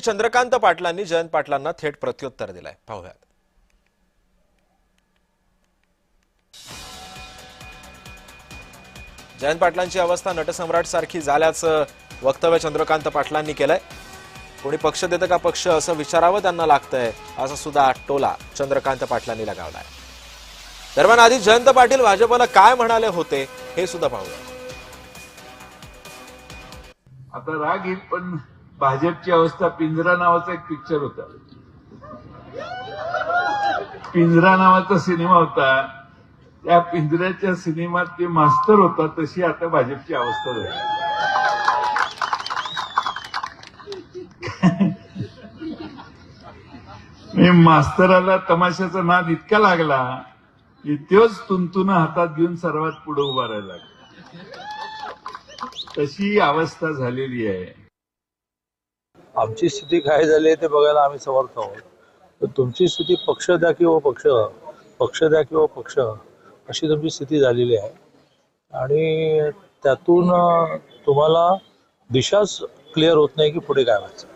चंद्रकांत पाटलांनी जयंत पाटलांना थेट प्रत्युत्तर दिलंय, पाहूयात. जयंत पाटलांची अवस्था नटसम्राट सारखी झाल्याचं वक्तव्य चंद्रकांत पाटलांनी केलंय. कोणी पक्ष देतं का पक्ष असं विचारावं त्यांना लागतंय, असा सुद्धा टोला चंद्रकांत पाटलांनी लगावलाय. दरम्यान आधी जयंत पाटील भाजपला काय म्हणाले होते हे सुद्धा पाहूया. आता राग येईल, पण भाजपची अवस्था पिंजरा नावाचा एक पिक्चर होता. पिंजरा नावाचा सिनेमा होता. त्या पिंजऱ्याच्या सिनेमात ते मास्तर होता, तशी आता भाजपची अवस्था झाली. मास्तराला तमाशाचा नाद इतका लागला की तोच तुंतुन हातात घेऊन सर्वात पुढे उभा राहिला. तशी अवस्था झालेली आहे. आमची स्थिती काय झाली ते बघायला आम्ही समर्थ आहोत. तर तुमची स्थिती पक्ष द्या किंवा पक्ष, पक्ष द्या किंवा पक्ष, अशी तुमची स्थिती झालेली आहे. आणि त्यातून तुम्हाला दिशाच क्लिअर होत नाही की पुढे काय व्हायचं.